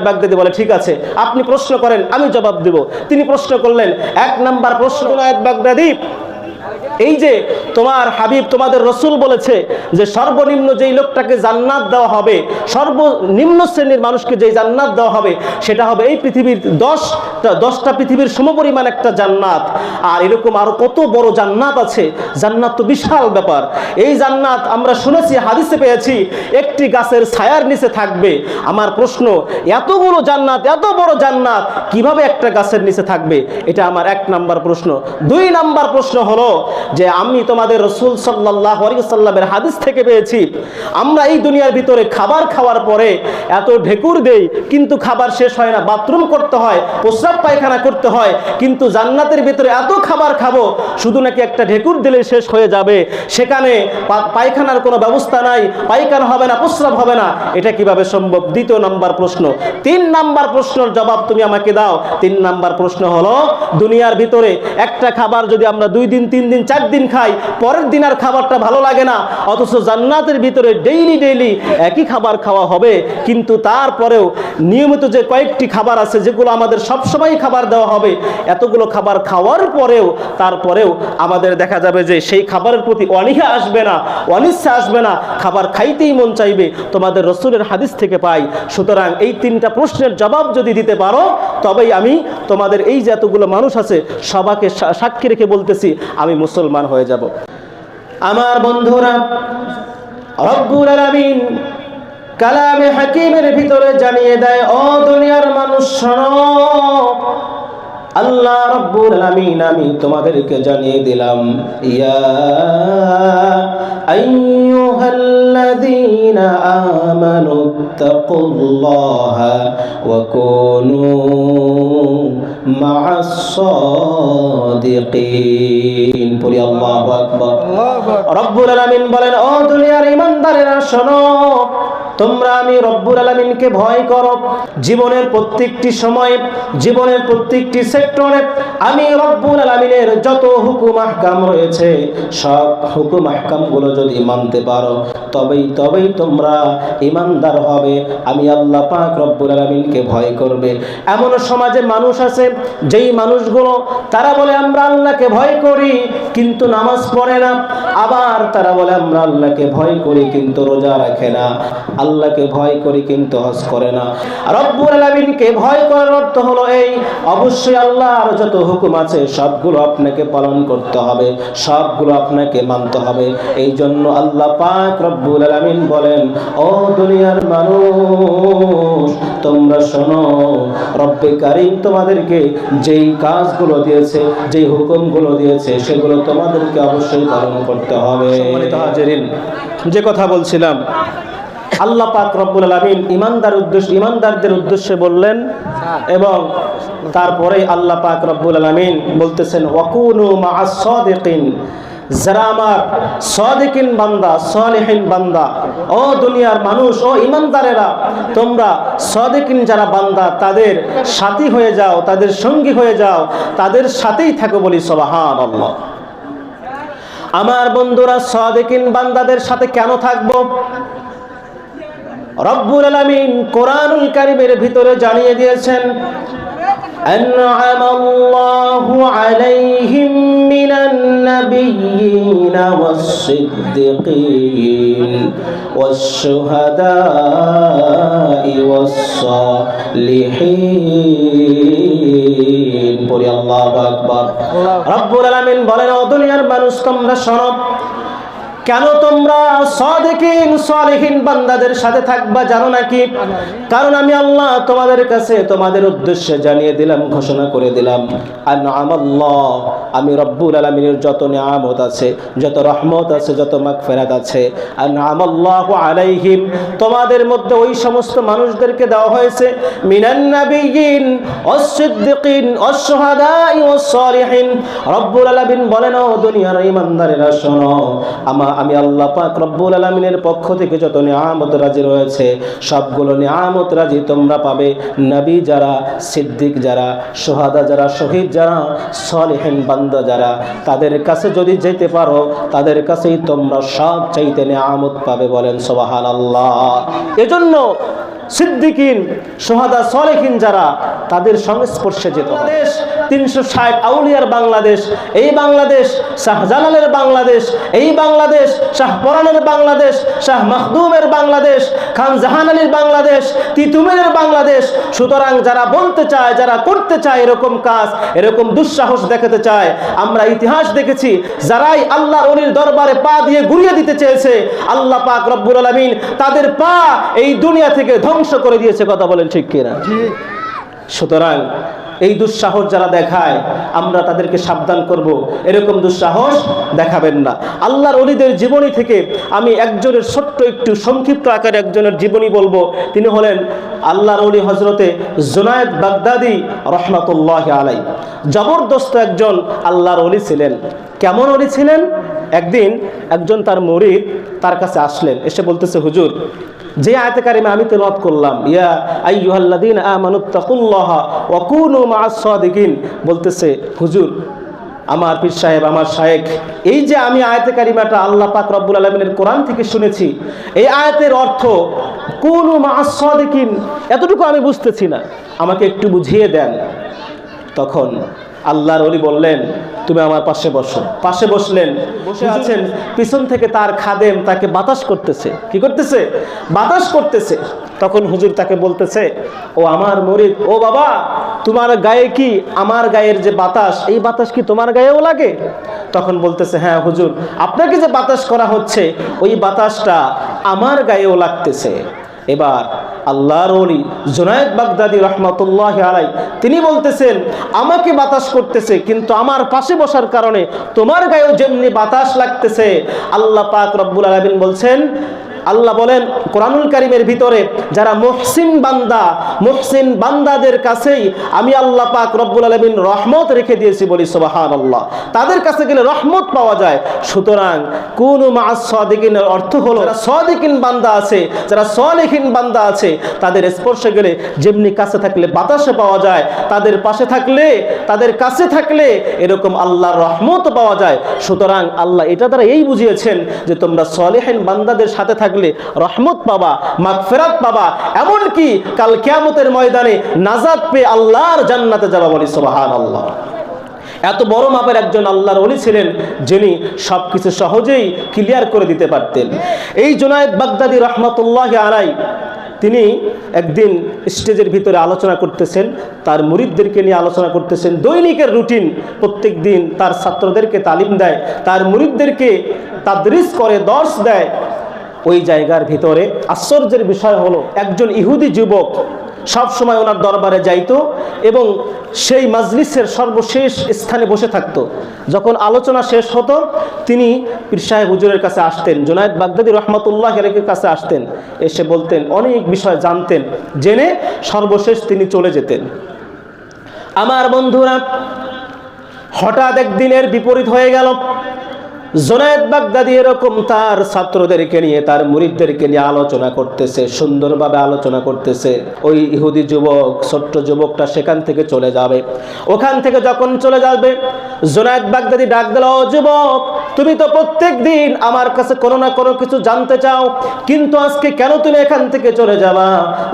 বাগদাদি বলে, ঠিক আছে আপনি প্রশ্ন করেন আমি জবাব দেব। তিনি প্রশ্ন করলেন, ১ নাম্বার প্রশ্ন, জুনায়েদ বাগদাদি, এই যে তোমার হাবিব তোমাদের রসুল বলেছে যে সর্বনিম্ন যেই লোকটাকে জান্নাত দেওয়া হবে, সর্বনিম্ন শ্রেণীর মানুষকে যেই জান্নাত দেওয়া হবে সেটা হবে এই পৃথিবীর 10টা পৃথিবীর সমপরিমাণ একটা জান্নাত। আর এরকম আরো কত বড় জান্নাত আছে, জান্নাত তো বিশাল ব্যাপার। এই জান্নাত আমরা শুনেছি, হাদিসে পেয়েছি একটি গাছের ছায়ার নিচে থাকবে। আমার প্রশ্ন, এতগুলো জান্নাত, এত বড় জান্নাত কিভাবে একটা গাছের নিচে থাকবে? এটা আমার 1 নাম্বার প্রশ্ন। 2 নাম্বার প্রশ্ন হলো যে আমি তোমাদের রাসূল সাল্লাল্লাহু আলাইহি ওয়াসাল্লামের হাদিস থেকে পেয়েছি, আমরা এই দুনিয়ার ভিতরে খাবার খাওয়ার পরে এত ঢেকুর দেই কিন্তু খাবার শেষ হয় না, বাথরুম করতে হয়, প্রস্রাব পায়খানা করতে হয়, কিন্তু জান্নাতের ভিতরে এত খাবার খাবো শুধু নাকি একটা ঢেকুর দিলে শেষ হয়ে যাবে, সেখানে পায়খানার কোনো ব্যবস্থা নাই, পায়খানা হবে না, প্রস্রাব হবে না, এটা কিভাবে সম্ভব? 2 নাম্বার প্রশ্ন। 3 নাম্বার প্রশ্নের জবাব তুমি আমাকে দাও। 3 নাম্বার প্রশ্ন হলো, দুনিয়ার ভিতরে একটা খাবার যদি আমরা 2 দিন 3 দিন 4 দিন খাই, পরের দিন আর খাবারটা ভালো লাগে না, অথচ জান্নাতের ভিতরে ডেইলি একই খাবার খাওয়া হবে, কিন্তু তারপরেও নিয়মিত যে কয়েকটি খাবার আছে যেগুলো আমাদের সবসময় খাবার দেওয়া হবে, এতগুলো খাবার খাওয়ার পরেও তারপরেও আমাদের দেখা যাবে যে সেই খাবারের প্রতি অনীহা আসবে না, অনিচ্ছা আসবে না, খাবার খাইতেই মন চাইবে। তোমাদের রাসূলের হাদিস থেকে পাই। সুতরাং এই 3টা প্রশ্নের জবাব যদি দিতে পারো তবেই আমি তোমাদের এই যে এতগুলো মানুষ আছে সবাইকে সাক্ষী রেখে বলতেছি আমি মুসলমান হয়ে যাব। আমার বন্ধুরা, রব্বুল আলামিন কালামে হাকিমের ভিতরে জানিয়ে দেয়, ও দুনিয়ার মানুষ শোনো, আল্লাহ রব্বুল আলামিন আমি তোমাদেরকে জানিয়ে দিলাম, ইয়া আইয়ুহাল্লাযীনা আমানু তাকুল্লাহা ওয়া কুনু মা'আস সাদিকিন। বলি আল্লাহু আকবার। রব্বুল আলামিন বলেন, ও দুনিয়ার ঈমানদারেরা শোনো, তোমরা আমি রব্বুল আলামিনকে ভয় করো। জীবনের প্রত্যেকটি সময়ে, জীবনের প্রত্যেকটি সেক্টরে আমি রব্বুল আলামিনের যত হুকুম আহকাম রয়েছে সব হুকুম আহকামগুলো যদি মানতে পারো তবেই তোমরা ঈমানদার হবে, আমি আল্লাহ পাক রব্বুল আলামিনকে ভয় করবে। এমন সমাজে মানুষ আছে যেই মানুষগুলো তারা বলে আমরা আল্লাহকে ভয় করি কিন্তু নামাজ পড়ে না, আবার তারা বলে আমরা আল্লাহকে ভয় করি কিন্তু রোজা রাখে না, আল্লাহকে ভয় করি কিন্তু হজ করে না। রব্বুল আলামিনকে ভয় করার অর্থ হলো এই, অবশ্যই আল্লাহর যত হুকুম আছে সবগুলো আপনাকে পালন করতে হবে, সবগুলো আপনাকে মানতে হবে। এই জন্য আল্লাহ পাক রব্বুল আলামিন বলেন, ও দুনিয়ার মানুষ তোমরা শোনো, রব্বে কারীম তোমাদেরকে যেই কাজগুলো দিয়েছে, যেই হুকুমগুলো দিয়েছে সেগুলো তোমাদেরকে অবশ্যই পালন করতে হবে। সম্মানিত হাজিরিন, যে কথা বলছিলাম, আল্লাহ পাক রব্বুল আলামিন ঈমানদারদের উদ্দেশ্যে বললেন এবং তারপরে আল্লাহ পাক রব্বুল আলামিন বলতেছেন, ওয়াকুনু মা'আস সাদিকিন, যারা আমার সাদিকিন বান্দা, সালিহিন বান্দা, ও দুনিয়ার মানুষ, ও ঈমানদারেরা, তোমরা সাদিকিন যারা বান্দা তাদের সাথী হয়ে যাও, তাদের সঙ্গী হয়ে যাও, তাদের সাথেই থাকো। বলি সুবহানাল্লাহ। আমার বন্ধুরা, সাদিকিন বান্দাদের সাথে কেন থাকবো? রব্বুল আলামিন কোরআনুল কারীমের ভিতরে জানিয়ে দিয়েছেন, আন'আমাল্লাহু আলাইহিম মিনান নাবিয়্যিনা ওয়াস-সিদ্দিকিন ওয়াশ-শুহাদা'i ওয়াস-সালিহিন। পড়ি আল্লাহু আকবার। রব্বুল আলামিন বলেন, ও দুনিয়ার মানুষ তোমরা শোনো, কেন তোমরা সাদিকিন সালিহিন বান্দাদের সাথে থাকবা জানো নাকি? কারণ আমি আল্লাহ তোমাদের কাছে, তোমাদের উদ্দেশ্যে জানিয়ে দিলাম, ঘোষণা করে দিলাম, আন'আমাল্লাহ, আমি রব্বুল আলামিনের যত নিয়ামত আছে, যত রহমত আছে, যত মাগফিরাত আছে, আন'আমাল্লাহু আলাইহিম, তোমাদের মধ্যে ওই সমস্ত মানুষদেরকে দেওয়া হয়েছে, মিনান নাবিয়্যিন ওয়াস-সিদ্দিকিন ওয়াশ-শুহাদা'i ওয়াস-সালিহিন। রব্বুল আলামিন বলেন, ও দুনিয়ার ঈমানদারেরা শোনো, আমি আল্লাহ পাক রব্বুল আলামিনের পক্ষ থেকে যত নিয়ামত রাজি রয়েছে সবগুলো নিয়ামত রাজি তোমরা পাবে। নবী যারা, সিদ্দিক যারা, শুহাদা যারা, শহীদ যারা, সালিহিন বান্দা যারা, তাদের কাছে যদি যেতে পারো তাদের কাছেই তোমরা সব চাইতে নিয়ামত পাবে। বলেন সুবহানাল্লাহ। এজন্য সিদ্দিকিন, শুহাদা, সালেহিন যারা, তাদের সংস্পর্শে যেত। বাংলাদেশ 360 আউলিয়ার বাংলাদেশ, এই বাংলাদেশ শাহজালালের বাংলাদেশ, এই বাংলাদেশ শাহপরানের বাংলাদেশ, শাহ মাখদুমের বাংলাদেশ, খান জাহান আলীর বাংলাদেশ, তিতুমিরের বাংলাদেশ। সুতরাং যারা বলতে চায়, যারা করতে চায় এরকম কাজ, এরকম দুঃসাহস দেখাতে চায়, আমরা ইতিহাস দেখেছি, যারাই আল্লাহর ওলির দরবারে পা দিয়ে ঘুরিয়ে দিতে চেয়েছে, আল্লাহ পাক রব্বুল আলামিন তাদের পা এই দুনিয়া থেকে ধ্বংস করে দিয়েছে। কথা বলেন ঠিক কিনা? সুতরাং এই দুঃসাহস যারা দেখায়, আমরা তাদেরকে সাবধান করব, এরকম দুঃসাহস দেখাবেন না। আল্লাহর ওলিদের জীবনী থেকে আমি একজনের ছোট্ট একটু সংক্ষিপ্ত আকারে একজনের জীবনী বলবো। তিনি হলেন আল্লাহর ওলি হযরতে জুনায়েদ বাগদাদি রহমাতুল্লাহি আলাইহি। জবরদস্ত একজন আল্লাহর ওলি ছিলেন। কেমন ওলি ছিলেন? একদিন একজন তার মুরিদ তার কাছে আসলেন, এসে বলতেছে, হুজুর, যে আয়াতে কারিমা আমি তেলাওয়াত করলাম, ইয়া আইয়ুহাল্লাযীনা আমানুত্তাকুল্লাহা ওয়া কুনু মা'আস সাদিকিন, বলতেছে, হুজুর, আমার পীর সাহেব, আমার শায়েখ, এই যে আমি আয়াতে কারিমাটা আল্লাহ পাক রব্বুল আলামিনের কোরআন থেকে শুনেছি, এই আয়াতের অর্থ কুনু মা'আস সাদিকিন, এতটুকু আমি বুঝতেছি না, আমাকে একটু বুঝিয়ে দেন। তখন আল্লাহর ওলি বললেন, তুমি আমার পাশে বসো। পাশে বসলেন, বসে আছেন, পিছন থেকে তার খাদেম তাকে বাতাস করতেছে। কি করতেছে? বাতাস করতেছে। তখন হুজুর তাকে বলতেছে, ও আমার মুরিদ, ও বাবা, তোমার গায়ে কি আমার গায়ের যে বাতাস, এই বাতাস কি তোমার গায়েও লাগে? তখন বলতেছে, হ্যাঁ হুজুর, আপনাকে যে বাতাস করা হচ্ছে ওই বাতাসটা আমার গায়েও লাগতেছে। এবার আল্লাহর ওলি জুনায়েদ বাগদাদি রহমাতুল্লাহি আলাইহি তিনি বলতেছেন, আমাকে বাতাস করতেছে, কিন্তু আমার পাশে বসার কারণে তোমার গায়েও যেমনি বাতাস লাগতেছে। আল্লাহ পাক রব্বুল আলামিন বলছেন, আল্লাহ বলেন কোরআনুল কারীমের ভিতরে, যারা মুহসিন বান্দা, মুহসিন বান্দাদের কাছেই আমি আল্লাহ পাক রব্বুল আলামিন রহমত রেখে দিয়েছি, বলি সুবহানাল্লাহ। তাদের কাছে গেলে রহমত পাওয়া যায়। সুতরাং কুনু মা'আস সাদিকিনের অর্থ হলো, যারা সাদিকিন বান্দা আছে, যারা সালেহিন বান্দা আছে, তাদের স্পর্শে গেলে যেমনি কাছে থাকলে বাতাসে পাওয়া যায়, তাদের পাশে থাকলে, তাদের কাছে থাকলে এরকম আল্লাহর রহমত পাওয়া যায়। সুতরাং আল্লাহ এটা দ্বারা এই বুঝিয়েছেন যে তোমরা সালেহিন বান্দাদের সাথে থাকলে রহমত পাবা, মাগফিরাত পাবা, এমনকি কাল কিয়ামতের ময়দানে নাজাত পেয়ে আল্লাহর জান্নাতে যাবা, বলি সুবহানাল্লাহ। এত বড় মাপের একজন আল্লাহর ওলি ছিলেন, যিনি সবকিছু সহজেই ক্লিয়ার করে দিতে পারতেন। এই জুনায়েদ বাগদাদি রহমাতুল্লাহি আলাইহি তিনি একদিন স্টেজের ভিতরে আলোচনা করতেছেন, তার মুরিদদেরকে নিয়ে আলোচনা করতেছেন। দৈনিকের রুটিন, প্রত্যেক দিন তার ছাত্রদেরকে তালিম দেয়, তার মুরিদদেরকে তাদরিস করে, দর্শ দেয়। ওই জায়গার ভিতরে আশ্চর্যের বিষয় হলো, একজন ইহুদি যুবক সব সময় ওনার দরবারে যাইতো এবং সেই মাজলিসের সর্বশেষ স্থানে বসে থাকতো। যখন আলোচনা শেষ হতো, তিনি পীর সাহেব হুজুরের কাছে আসতেন, জুনায়েদ বাগদাদি রহমাতুল্লাহি আলাইহির কাছে আসতেন, এসে বলতেন, অনেক বিষয় জানতেন, জেনে সর্বশেষ তিনি চলে যেতেন। আমার বন্ধুরা, হঠাৎ একদিনের বিপরীত হয়ে গেল। জুনায়েদ বাগদাদি এরকম তার ছাত্রদেরকে নিয়ে, তার মুরিদদেরকে নিয়ে আলোচনা করতেছে, সুন্দরভাবে আলোচনা করতেছে। ওই ইহুদি যুবক, ছোট্ট যুবকটা সেখান থেকে চলে যাবে। ওখান থেকে যখন চলে যাবে, জুনায়েদ বাগদাদি ডাক দিল, ও যুবক, তুমি তো প্রত্যেক দিন আমার কাছে কোনো না কোনো কিছু জানতে চাও, কিন্তু আজকে কেন তুমি এখান থেকে চলে যাবা?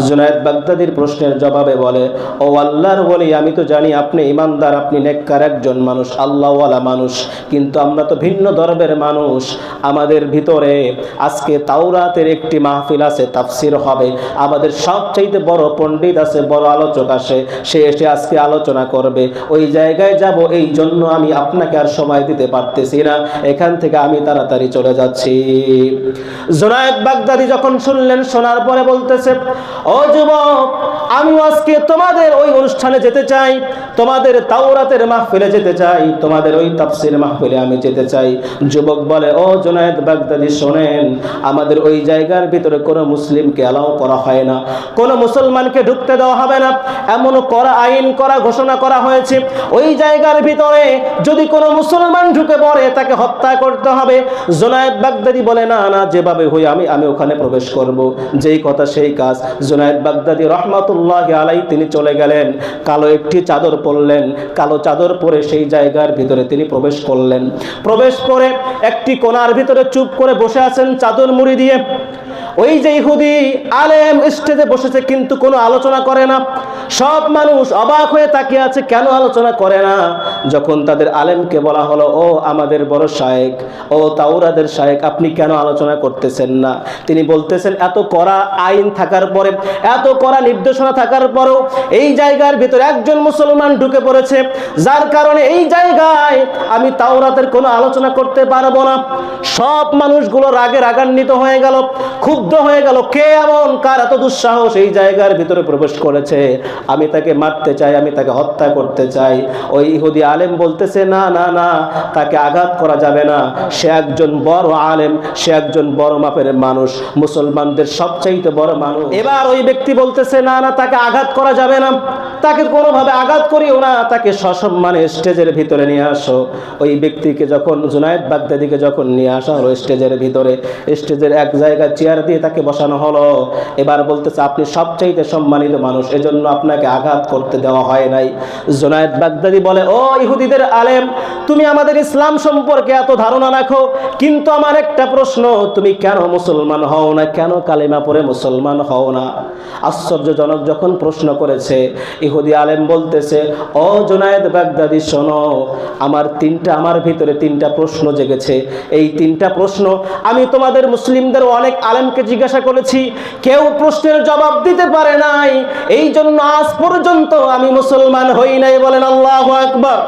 জুনায়েদ বাগদাদির প্রশ্নের জবাবে বলে, ও আল্লাহর ওলি, আমি তো জানি আপনি ইমানদার, আপনি নেককার একজন মানুষ, আল্লাহওয়ালা মানুষ, কিন্তু আমরা তো ভিন্ন ধর্মের মানুষ। আমাদের ভিতরে আজকে তাওরাতের একটি মাহফিল আছে, তাফসির হবে, আমাদের সবচাইতে বড় পণ্ডিত আছে, বড় আলোচক আসে, সে এসে আজকে আলোচনা করবে, ওই জায়গায় যাব, এই জন্য আমি আপনাকে আর সময় দিতে পারতেছি না, এখান থেকে আমি তাড়াতাড়ি চলে যাচ্ছি। জুনায়েদ বাগদাদি যখন শুনলেন, শোনার পরে বলতেছে, ও যুবক, আমি আজকে তোমাদের ওই অনুষ্ঠানে যেতে চাই, তোমাদের তাওরাতের মাহফিলে যেতে চাই, তোমাদের ওই তাফসির মাহফিলে আমি যেতে চাই। যুবক বলে, ও জুনায়েদ বাগদাদি, শোনেন, আমাদের ওই জায়গার ভিতরে কোনো মুসলিমকে অ্যালাউ করা হয় না, কোনো মুসলমানকে ঢুকতে দেওয়া হবে না, এমন করা আইন করা ঘোষণা করা হয়েছে। ওই জায়গার ভিতরে যদি কোনো মুসলমান ঢুকে পড়ে, তাকে হত্যা করতে হবে। জুনায়েদ বাগদাদি বলে, না না, যেভাবে হই আমি ওখানে প্রবেশ করব। যেই কথা সেই কাজ। জুনায়েদ বাগদাদি রহমাতুল্লাহি আলাইহি তিনি চলে গেলেন, কালো একটি চাদর পরলেন, কালো চাদর পরে সেই জায়গার ভিতরে তিনি প্রবেশ করলেন। প্রবেশ করে একটি কোণার ভিতরে চুপ করে বসে আছেন চাদর মুড়ি দিয়ে। ওই যে ইহুদি আলেম স্টেজে বসেছে কিন্তু কোনো আলোচনা করে না। সব মানুষ অবাক হয়ে তাকিয়ে আছে, কেন আলোচনা করে না? যখন তাদের আলেমকে বলা হলো, ও আমাদের বড় শায়েখ, ও তাওরাতের শায়েখ, আপনি কেন আলোচনা করতেছেন না? তিনি বলতেছেন, এত কড়া আইন থাকার পরে, এত কড়া নির্দেশনা থাকার পরেও এই জায়গার ভিতরে একজন মুসলমান ঢুকে পড়েছে, যার কারণে এই জায়গায় আমি তাওরাতের কোনো আলোচনা করতে পারবো না। সব মানুষগুলো রাগে রাগান্বিত হয়ে গেল, ক্ষুব্ধ হয়ে গেল। কে এমন, কার এত দুঃসাহস এই জায়গার ভিতরে প্রবেশ করেছে? আমি তাকে মারতে চাই, আমি তাকে হত্যা করতে চাই। ওই ইহুদি আলেম বলতেছে, না না না, তাকে আঘাত করা যাবে না, সে একজন বড় আলেম, সে একজন বড় মাপের মানুষ, মুসলমানদের সবচাইতে বড় মানুষ। এবার ওই ব্যক্তি বলতেছে, না না, তাকে আঘাত করা যাবে না, তাকে কোনোভাবে আঘাত করিও না, তাকে সসম্মানে স্টেজের ভিতরে নিয়ে আসো। ওই ব্যক্তিকে যখন জুনায়েদ বাগদাদিকে যখন নিয়ে আসা হলো স্টেজের ভিতরে, স্টেজের এক জায়গায় চেয়ার দিয়ে তাকে বসানো হলো। এবার বলতেছে, আপনি সবচাইতে সম্মানিত মানুষ, এজন্য আপনাকে আঘাত করতে দেওয়া হয় নাই। জুনায়েদ বাগদাদি বলে, ও ইহুদিদের আলেম, তুমি আমাদের ইসলাম সম্পর্কে এত ধারণা রাখো, কিন্তু আমার একটা প্রশ্ন, তুমি কেন মুসলমান হও না? কেন কালেমা পড়ে মুসলমান হও না? আশ্চর্যজনক যখন প্রশ্ন করেছে, ইহুদি আলেম বলতেছে, ও জুনায়েদ বাগদাদি, শোনো, আমার ভিতরে তিনটা প্রশ্ন জেগেছে। এই তিনটা প্রশ্ন আমি তোমাদের মুসলিমদের অনেক আলেমকে জিজ্ঞাসা করেছি, কেউ প্রশ্নের জবাব দিতে পারে নাই, এই জন্য আজ পর্যন্ত আমি মুসলমান হই নাই। বলেন আল্লাহু আকবার।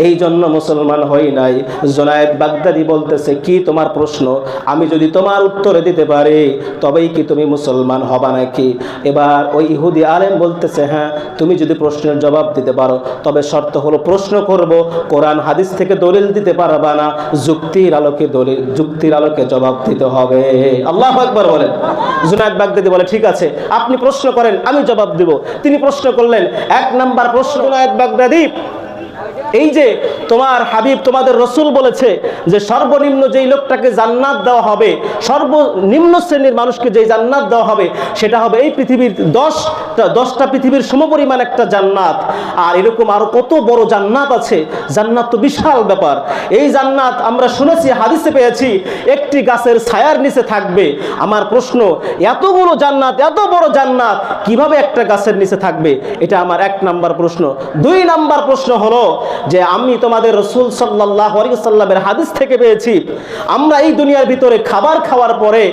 এই জন্য মুসলমান হই নাই। জুনায়েদ বাগদাদি বলতেছে, কি তোমার প্রশ্ন? আমি যদি তোমার উত্তরে দিতে পারি তবেই কি তুমি মুসলমান হবা নাকি? এবার ওই ইহুদি আলেম বলতেছে, হ্যাঁ, তুমি যদি প্রশ্নের জবাব দিতে পারো, তবে শর্ত হলো প্রশ্ন করব, কোরআন হাদিস থেকে দলিল দিতে পারবা না, যুক্তির আলোকে জবাব দিতে হবে। আল্লাহু আকবার বলেন। জুনায়েদ বাগদাদি বলে, ঠিক আছে, আপনি প্রশ্ন করেন, আমি জবাব দেব। তিনি প্রশ্ন করলেন, এক নাম্বার প্রশ্ন, জুনায়েদ বাগদাদি, এই যে তোমার হাবিব তোমাদের রসুল বলেছে যে সর্বনিম্ন যেই লোকটাকে জান্নাত দেওয়া হবে, সর্বনিম্ন শ্রেণীর মানুষকে যেই জান্নাত দেওয়া হবে, সেটা হবে এই পৃথিবীর 10টা পৃথিবীর সমপরিমাণ একটা জান্নাত। আর এরকম আরো কত বড় জান্নাত আছে, জান্নাত তো বিশাল ব্যাপার। এই জান্নাত আমরা শুনেছি, হাদিসে পেয়েছি, একটি গাছের ছায়ার নিচে থাকবে। আমার প্রশ্ন, এতগুলো জান্নাত, এত বড় জান্নাত কিভাবে একটা গাছের নিচে থাকবে? এটা আমার এক নাম্বার প্রশ্ন। 2 নাম্বার প্রশ্ন হলো যে আমি তোমাদের রাসূল সাল্লাল্লাহু আলাইহি ওয়াসাল্লামের হাদিস থেকে পেয়েছি, আমরা এই দুনিয়ার ভিতরে খাবার খাওয়ার পরে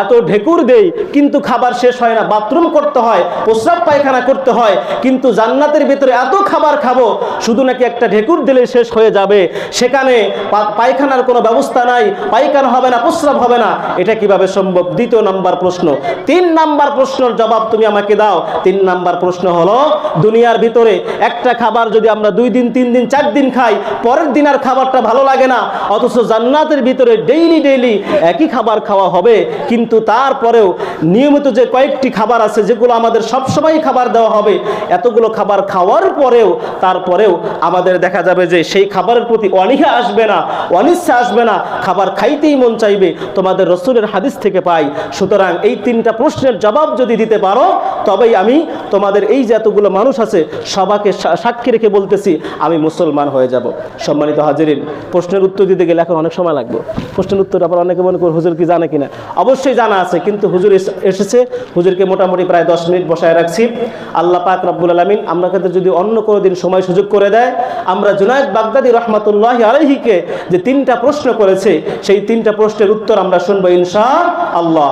এত ঢেকুর দেই, কিন্তু খাবার শেষ হয় না, বাথরুম করতে হয়, প্রস্রাব পায়খানা করতে হয়, কিন্তু জান্নাতের ভিতরে এত খাবার খাবো, শুধু নাকি একটা ঢেকুর দিলে শেষ হয়ে যাবে, সেখানে পায়খানার কোনো ব্যবস্থা নাই, পায়খানা হবে না, প্রস্রাব হবে না, এটা কিভাবে সম্ভব? 2 নাম্বার প্রশ্ন। 3 নাম্বার প্রশ্নের জবাব তুমি আমাকে দাও। 3 নাম্বার প্রশ্ন হলো, দুনিয়ার ভিতরে একটা খাবার যদি আমরা 2 দিন 3 দিন 4 দিন খাই, পরের দিন আর খাবারটা ভালো লাগে না, অথচ জান্নাতের ভিতরে ডেইলি একই খাবার খাওয়া হবে, কিন্তু তারপরেও নিয়মিত যে কয়েকটি খাবার আছে যেগুলো আমাদের সবসময় খাবার দেওয়া হবে, এতগুলো খাবার খাওয়ার পরেও তারপরেও আমাদের দেখা যাবে যে সেই খাবারের প্রতি অনীহা আসবে না, অনিচ্ছা আসবে না, খাবার খাইতেই মন চাইবে। তোমাদের রাসূলের হাদিস থেকে পাই। সুতরাং এই 3টা প্রশ্নের জবাব যদি দিতে পারো, তবেই আমি তোমাদের এই যে এতগুলো মানুষ আছে সবাইকে সাক্ষী রেখে বলতেছি, আমি মুসলমান হয়ে যাব। সম্মানিত হাজিরিন, প্রশ্নের উত্তর দিতে গেলে এখন অনেক সময় লাগবে। প্রশ্নের উত্তর আবার অনেকে মনে করে হুজুর কি জানে কিনা, অবশ্যই জানা আছে, কিন্তু হুজুর এসেছে, হুজুরকে মোটামুটি প্রায় 10 মিনিট বসায় রাখছি। আল্লাহ পাক রব্বুল আলামিন আমাদের যদি অন্য কোনো দিন সময় সুযোগ করে দেয়, আমরা জুনায়েদ বাগদাদি রহমাতুল্লাহি আলাইহিকে যে 3টা প্রশ্ন করেছে, সেই 3টা প্রশ্নের উত্তর আমরা শুনবো ইনশাআল্লাহ।